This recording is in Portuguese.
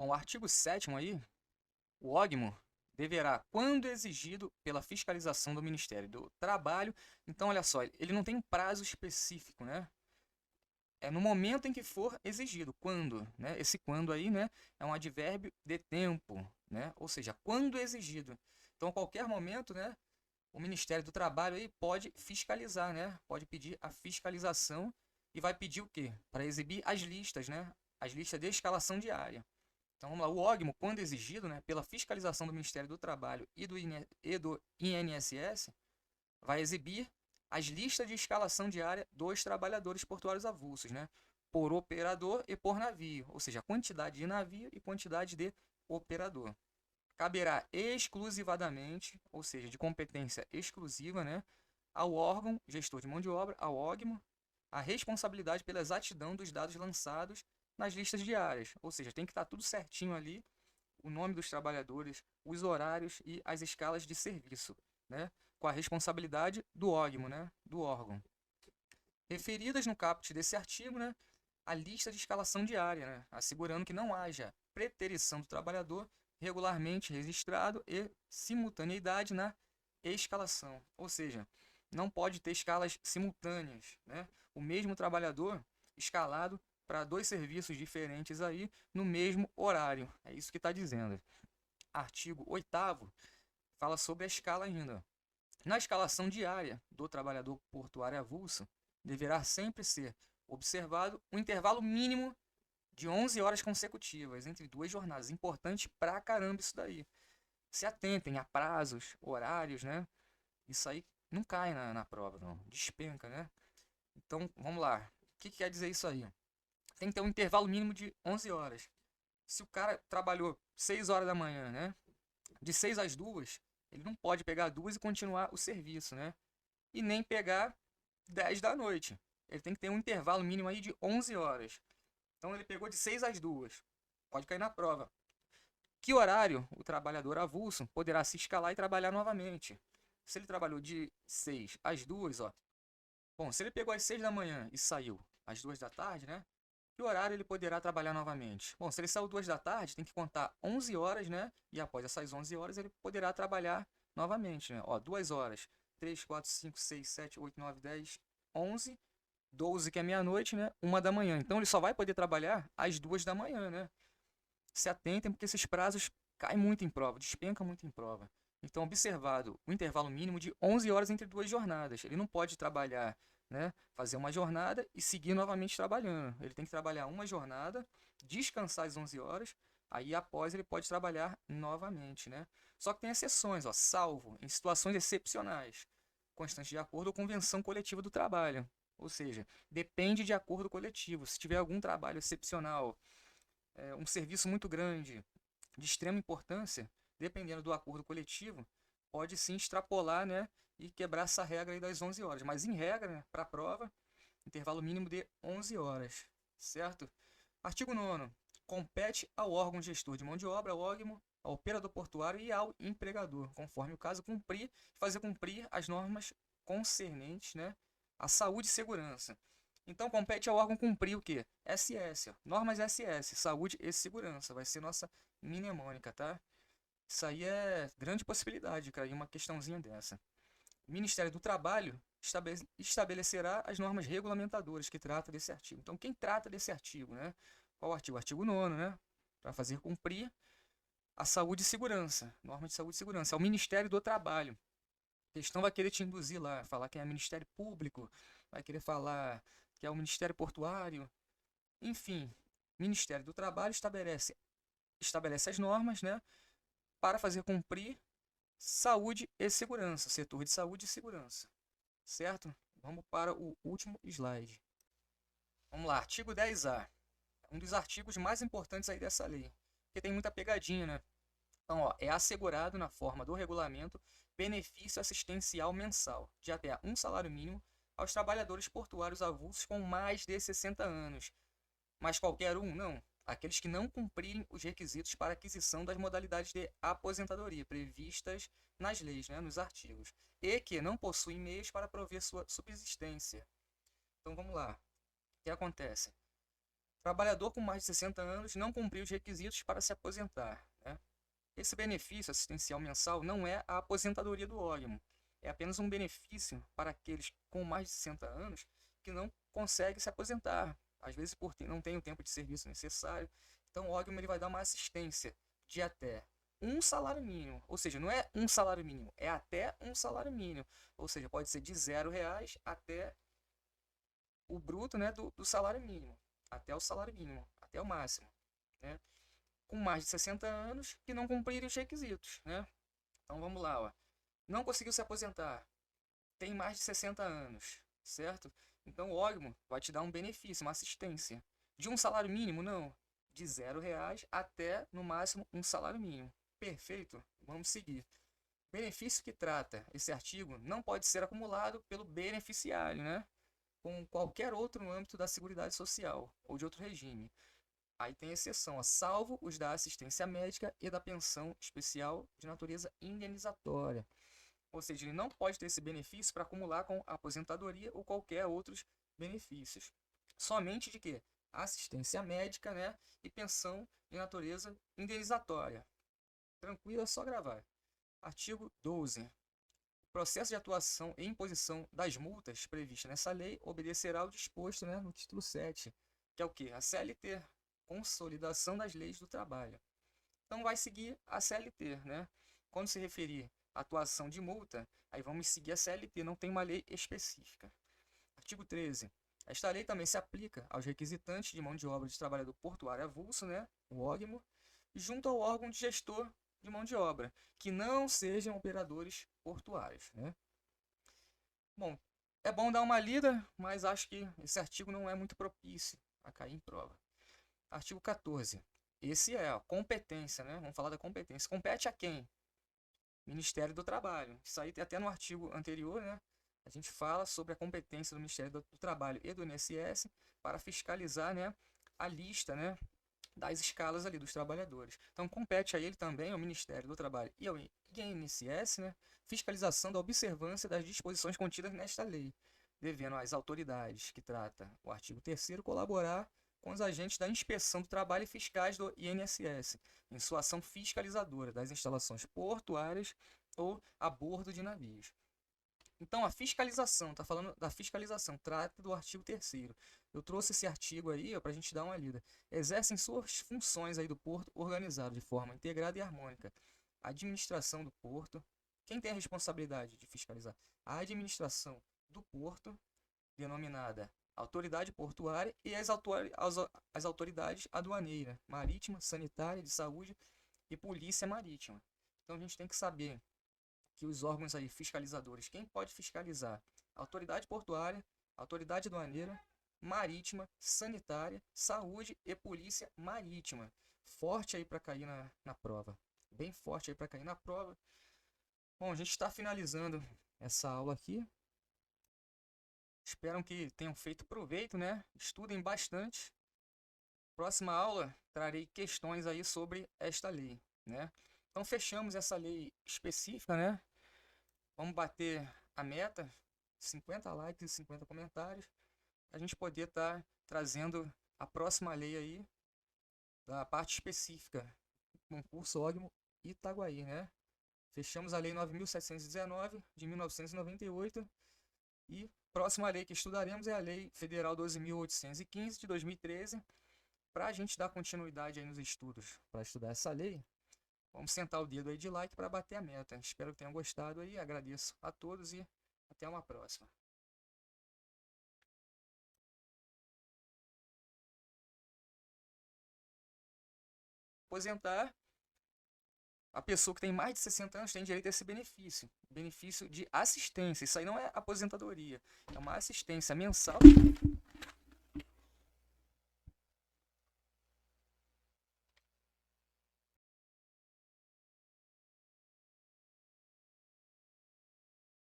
Bom, o artigo 7º aí, o OGMO deverá, quando exigido pela fiscalização do Ministério do Trabalho, então olha só, ele não tem um prazo específico, né? É no momento em que for exigido, quando, né? Esse quando aí, né, é um advérbio de tempo, né? Ou seja, quando exigido. Então, a qualquer momento, né, o Ministério do Trabalho aí pode fiscalizar, né? Pode pedir a fiscalização e vai pedir o quê? Para exibir as listas, né? As listas de escalação diária. Então, vamos lá, o OGMO, quando exigido, né, pela fiscalização do Ministério do Trabalho e do INSS, vai exibir as listas de escalação diária dos trabalhadores portuários avulsos, né? Por operador e por navio, ou seja, a quantidade de navio e quantidade de operador. Caberá exclusivamente, ou seja, de competência exclusiva, né, ao órgão gestor de mão de obra, ao OGMO, a responsabilidade pela exatidão dos dados lançados nas listas diárias, ou seja, tem que estar tudo certinho ali, o nome dos trabalhadores, os horários e as escalas de serviço, né, com a responsabilidade do OGMO, né, do órgão. Referidas no caput desse artigo, né, a lista de escalação diária, né, assegurando que não haja preterição do trabalhador regularmente registrado e simultaneidade na escalação. Ou seja, não pode ter escalas simultâneas, né? O mesmo trabalhador escalado para dois serviços diferentes aí no mesmo horário. É isso que está dizendo. Artigo 8º fala sobre a escala ainda. Na escalação diária do trabalhador portuário avulso, deverá sempre ser observado um intervalo mínimo de 11 horas consecutivas entre duas jornadas. Importante pra caramba isso daí. Se atentem a prazos, horários, né? Isso aí não cai na prova, não. Despenca, né? Então, vamos lá. O que quer dizer isso aí? Tem que ter um intervalo mínimo de 11 horas. Se o cara trabalhou 6 horas da manhã, né? De 6 às 2, ele não pode pegar 2 e continuar o serviço, né? E nem pegar 10 da noite. Ele tem que ter um intervalo mínimo aí de 11 horas. Então ele pegou de 6 às 2. Pode cair na prova. Que horário o trabalhador avulso poderá se escalar e trabalhar novamente? Se ele trabalhou de 6 às 2, ó. Bom, se ele pegou às 6 da manhã e saiu às 2 da tarde, né? Que horário ele poderá trabalhar novamente? Bom, se ele saiu 2 da tarde, tem que contar 11 horas, né? E após essas 11 horas, ele poderá trabalhar novamente, né? Ó, 2 horas. 3, 4, 5, 6, 7, 8, 9, 10, 11, 12, que é meia-noite, né? 1 da manhã. Então, ele só vai poder trabalhar às 2 da manhã, né? Se atentem, porque esses prazos caem muito em prova, despencam muito em prova. Então, observado o intervalo mínimo de 11 horas entre duas jornadas. Ele não pode trabalhar, né, fazer uma jornada e seguir novamente trabalhando. Ele tem que trabalhar uma jornada, descansar as 11 horas, aí após ele pode trabalhar novamente, né? Só que tem exceções, ó, salvo em situações excepcionais, constantes de acordo ou convenção coletiva do trabalho. Ou seja, depende de acordo coletivo. Se tiver algum trabalho excepcional, um serviço muito grande, de extrema importância, dependendo do acordo coletivo, pode sim extrapolar, né, e quebrar essa regra aí das 11 horas. Mas em regra, né, para a prova, intervalo mínimo de 11 horas, certo? Artigo 9º. Compete ao órgão gestor de mão de obra, ao OGMO, ao operador portuário e ao empregador, conforme o caso, fazer cumprir as normas concernentes, né, à saúde e segurança. Então, compete ao órgão cumprir o quê? SS, ó. Normas SS, saúde e segurança. Vai ser nossa mnemônica, tá? Isso aí é grande possibilidade de cair uma questãozinha dessa. O Ministério do Trabalho estabelecerá as normas regulamentadoras que tratam desse artigo. Então, quem trata desse artigo, né? Qual artigo? Artigo 9º, né? Para fazer cumprir a saúde e segurança. Norma de saúde e segurança. É o Ministério do Trabalho. A questão vai querer te induzir lá, falar que é Ministério Público, vai querer falar que é o Ministério Portuário. Enfim, o Ministério do Trabalho estabelece as normas, né, para fazer cumprir saúde e segurança, setor de saúde e segurança, certo? Vamos para o último slide. Vamos lá, artigo 10A, um dos artigos mais importantes aí dessa lei, porque tem muita pegadinha, né? Então, ó, é assegurado na forma do regulamento benefício assistencial mensal de até um salário mínimo aos trabalhadores portuários avulsos com mais de 60 anos. Mas qualquer um? Não. Aqueles que não cumprirem os requisitos para aquisição das modalidades de aposentadoria previstas nas leis, né, nos artigos, e que não possuem meios para prover sua subsistência. Então vamos lá. O que acontece? Trabalhador com mais de 60 anos não cumpriu os requisitos para se aposentar, né? Esse benefício assistencial mensal não é a aposentadoria do órgão, é apenas um benefício para aqueles com mais de 60 anos que não conseguem se aposentar, às vezes não tem o tempo de serviço necessário. Então o órgão ele vai dar uma assistência de até um salário mínimo, ou seja, não é um salário mínimo, é até um salário mínimo, ou seja, pode ser de R$ 0 até o bruto, né, do salário mínimo, até o salário mínimo, até o máximo, né? Com mais de 60 anos que não cumprirem os requisitos, né? Então vamos lá, ó. Não conseguiu se aposentar, tem mais de 60 anos, certo? Então o órgão vai te dar um benefício, uma assistência. De um salário mínimo, não. De R$ 0 até, no máximo, um salário mínimo. Perfeito? Vamos seguir. Benefício que trata esse artigo não pode ser acumulado pelo beneficiário, né? Com qualquer outro no âmbito da Seguridade Social ou de outro regime. Aí tem exceção, ó, salvo os da assistência médica e da pensão especial de natureza indenizatória. Ou seja, ele não pode ter esse benefício para acumular com a aposentadoria ou qualquer outros benefícios. Somente de quê? Assistência médica, né? E pensão de natureza indenizatória. Tranquilo, é só gravar. Artigo 12. O processo de atuação e imposição das multas previstas nessa lei obedecerá ao disposto, né, no título 7, que é o quê? A CLT, Consolidação das Leis do Trabalho. Então vai seguir a CLT, né? Quando se referir à atuação de multa, aí vamos seguir a CLT, não tem uma lei específica. Artigo 13. Esta lei também se aplica aos requisitantes de mão de obra de trabalhador portuário avulso, né, o órgão, junto ao órgão de gestor de mão de obra, que não sejam operadores portuários, né? Bom, é bom dar uma lida, mas acho que esse artigo não é muito propício a cair em prova. Artigo 14. Esse é a competência, né? Vamos falar da competência. Compete a quem? Ministério do Trabalho. Isso aí tem até no artigo anterior, né? A gente fala sobre a competência do Ministério do Trabalho e do INSS para fiscalizar, né, a lista, né, das escalas ali dos trabalhadores. Então compete a ele também, ao Ministério do Trabalho e ao INSS, né, fiscalização da observância das disposições contidas nesta lei, devendo às autoridades que trata o artigo 3º colaborar com os agentes da inspeção do trabalho e fiscais do INSS, em sua ação fiscalizadora das instalações portuárias ou a bordo de navios. Então, a fiscalização, está falando da fiscalização, trata do artigo 3º. Eu trouxe esse artigo aí para a gente dar uma lida. Exercem suas funções aí do porto organizado de forma integrada e harmônica. A administração do porto. Quem tem a responsabilidade de fiscalizar? A administração do porto, denominada autoridade portuária, e as autoridades aduaneiras, marítima, sanitária, de saúde e polícia marítima. Então, a gente tem que saber que os órgãos aí fiscalizadores, quem pode fiscalizar? Autoridade portuária, autoridade aduaneira, marítima, sanitária, saúde e polícia marítima. Forte aí para cair na prova. Bem forte aí para cair na prova. Bom, a gente está finalizando essa aula aqui. Espero que tenham feito proveito, né? Estudem bastante. Próxima aula trarei questões aí sobre esta lei, né? Então fechamos essa lei específica, né? Vamos bater a meta, 50 likes e 50 comentários, para a gente poder estar trazendo a próxima lei aí, da parte específica, concurso Ógmo Itaguaí, né? Fechamos a lei 9.719 de 1998 e próxima lei que estudaremos é a lei federal 12.815 de 2013. Para a gente dar continuidade aí nos estudos, para estudar essa lei, vamos sentar o dedo aí de like para bater a meta. Espero que tenham gostado aí. Agradeço a todos e até uma próxima. Aposentar, a pessoa que tem mais de 60 anos tem direito a esse benefício. Benefício de assistência. Isso aí não é aposentadoria. É uma assistência mensal